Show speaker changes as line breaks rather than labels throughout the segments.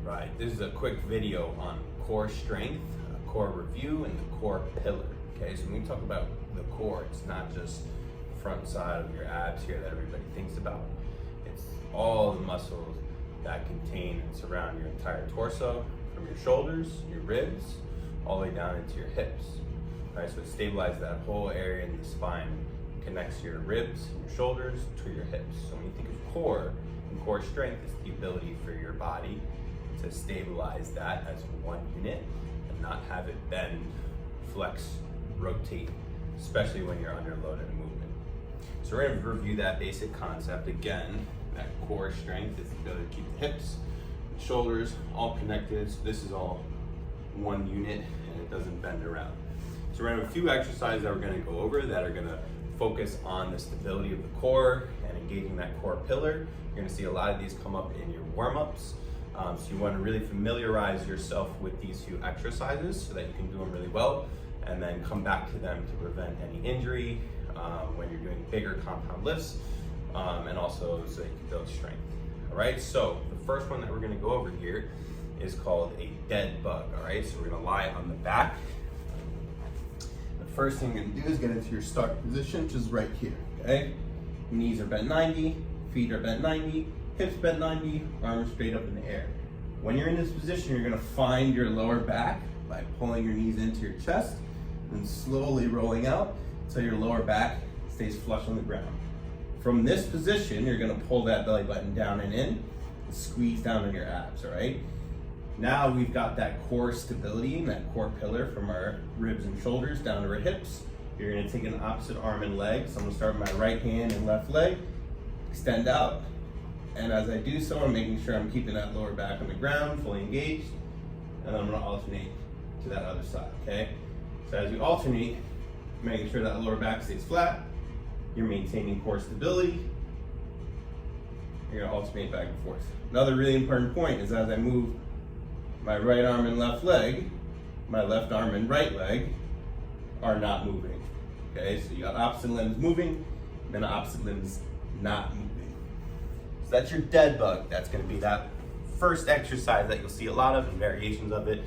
Right, this is a quick video on core strength, core review, and the core pillar. Okay, so when we talk about the core, it's not just the front side of your abs here that everybody thinks about. It's all the muscles that contain and surround your entire torso, from your shoulders, your ribs, all the way down into your hips. Right, so it stabilizes that whole area in the spine, connects your ribs and your shoulders to your hips. So when you think of core, and core strength is the ability for your body to stabilize that as one unit and not have it bend, flex, rotate, especially when you're under loaded movement. So we're going to review that basic concept again. That core strength is the ability to keep the hips, the shoulders all connected. So this is all one unit and it doesn't bend around. So we're going to have a few exercises that we're going to go over that are going to focus on the stability of the core and engaging that core pillar. You're going to see a lot of these come up in your warm-ups. So you want to really familiarize yourself with these few exercises so that you can do them really well, and then come back to them to prevent any injury when you're doing bigger compound lifts, and also so that you can build strength. All right, so the first one that we're going to go over here is called a dead bug. All right, so we're going to lie on the back. The first thing you're going to do is get into your start position, which is right here. Okay, knees are bent 90, feet are bent 90, hips bent 90, arms straight up in the air. When you're in this position, you're gonna find your lower back by pulling your knees into your chest and slowly rolling out until your lower back stays flush on the ground. From this position, you're gonna pull that belly button down and in and squeeze down on your abs, all right? Now we've got that core stability and that core pillar from our ribs and shoulders down to our hips. You're gonna take an opposite arm and leg. So I'm gonna start with my right hand and left leg, extend out. And as I do so, I'm making sure I'm keeping that lower back on the ground, fully engaged. And then I'm gonna alternate to that other side, okay? So as you alternate, making sure that lower back stays flat, you're maintaining core stability. You're gonna alternate back and forth. Another really important point is as I move my right arm and left leg, my left arm and right leg are not moving, okay? So you got opposite limbs moving, then opposite limbs not moving. So that's your dead bug. That's going to be that first exercise that you'll see a lot of and variations of it.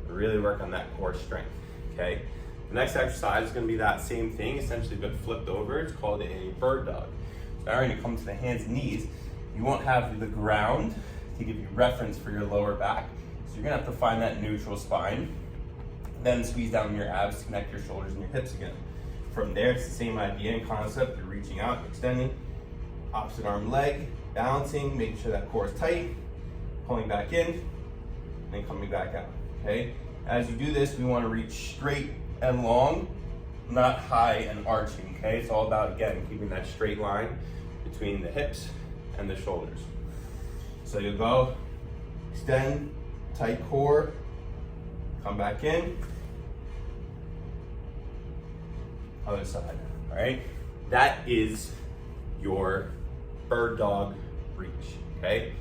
Really work on that core strength, okay? The next exercise is going to be that same thing, essentially but flipped over. It's called a bird dog. So now when you come to the hands and knees, you won't have the ground to give you reference for your lower back. So you're going to have to find that neutral spine, then squeeze down your abs to connect your shoulders and your hips again. From there, it's the same idea and concept. You're reaching out, extending, opposite arm leg, balancing, making sure that core is tight, pulling back in, and coming back out, okay? As you do this, we want to reach straight and long, not high and arching, okay? It's all about, again, keeping that straight line between the hips and the shoulders. So you'll go, extend, tight core, come back in, other side, all right? That is your bird dog reach, okay?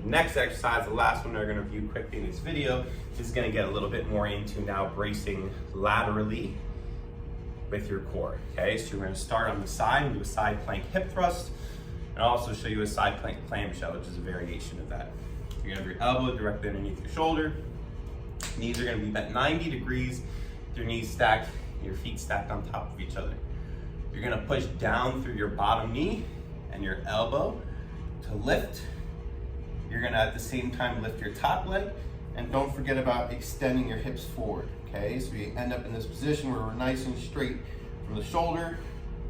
The next exercise, the last one we're gonna review quickly in this video, is gonna get a little bit more into now bracing laterally with your core, okay? So you're gonna start on the side and do a side plank hip thrust, and I'll also show you a side plank clamshell, which is a variation of that. You're gonna have your elbow directly underneath your shoulder. Knees are gonna be bent 90 degrees, your knees stacked, your feet stacked on top of each other. You're gonna push down through your bottom knee and your elbow to lift. You're gonna at the same time lift your top leg, and don't forget about extending your hips forward, okay? So we end up in this position where we're nice and straight from the shoulder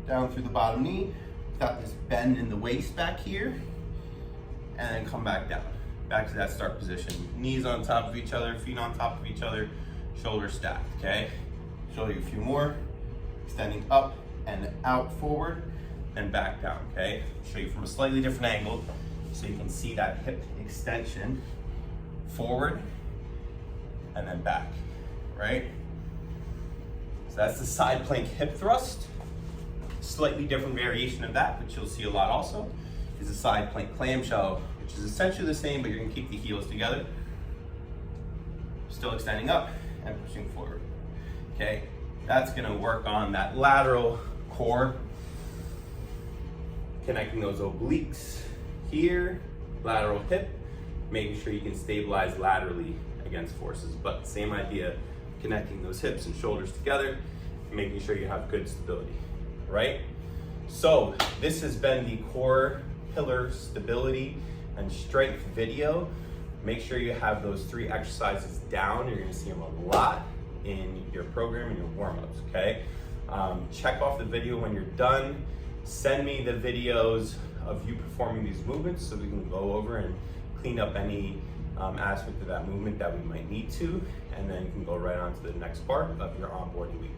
down through the bottom knee. Got this bend in the waist back here, and then come back down. Back to that start position. Knees on top of each other, feet on top of each other, shoulders stacked, okay? Show you a few more. Extending up and out forward, and back down, okay? Show you from a slightly different angle so you can see that hip extension forward and then back, right? So that's the side plank hip thrust. Slightly different variation of that, which you'll see a lot also, is a side plank clamshell, which is essentially the same, but you're gonna keep the heels together. Still extending up and pushing forward, okay? That's gonna work on that lateral core, connecting those obliques here, lateral hip, making sure you can stabilize laterally against forces. But same idea, connecting those hips and shoulders together, making sure you have good stability, right? So this has been the core pillar stability and strength video. Make sure you have those 3 exercises down. You're gonna see them a lot in your program and your warm-ups, okay? Check off the video when you're done. Send me the videos of you performing these movements so we can go over and clean up any aspect of that movement that we might need to, and then you can go right on to the next part of your onboarding week.